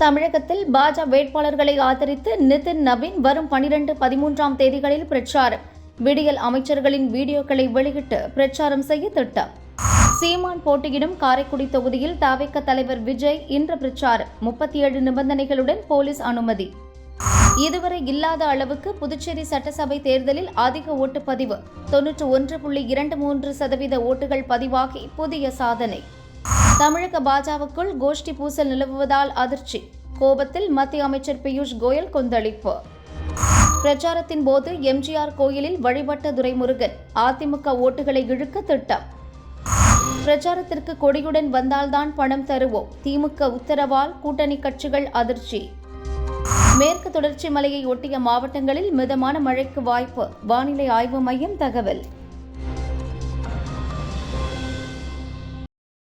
தமிழகத்தில் பாஜக வேட்பாளர்களை ஆதரித்து நிதின் நவீன் வரும் 12, 13ஆம் தேதிகளில் பிரச்சாரம். விடியல் அமைச்சர்களின் வீடியோக்களை வெளியிட்டு பிரச்சாரம் செய்ய திட்டம். சீமான் போட்டியிடும் காரைக்குடி தொகுதியில் தவிக தலைவர் விஜய் இன்று பிரச்சாரம். 37 நிபந்தனைகளுடன் போலீஸ் அனுமதி. இதுவரை இல்லாத அளவுக்கு புதுச்சேரி சட்டசபை தேர்தலில் அதிக ஓட்டுப்பதிவு. 91.23% ஓட்டுகள் பதிவாகி புதிய சாதனை. தமிழக பாஜகவுக்குள் கோஷ்டி பூசல் நிலவுவதால் அதிர்ச்சி. கோபத்தில் மத்திய அமைச்சர் பியூஷ் கோயல் கொந்தளிப்பு. பிரச்சாரத்தின் போது எம்ஜிஆர் கோயிலில் வழிபட்ட துரைமுருகன். அதிமுக ஓட்டுகளை இழுக்க திட்டம். பிரச்சாரத்திற்கு கொடியுடன் வந்தால்தான் பணம் தருவோம். திமுக உத்தரவால் கூட்டணி கட்சிகள் அதிர்ச்சி. மேற்கு தொடர்ச்சி மலையை ஒட்டிய மாவட்டங்களில் மிதமான மழைக்கு வாய்ப்பு. வானிலை ஆய்வு மையம் தகவல்.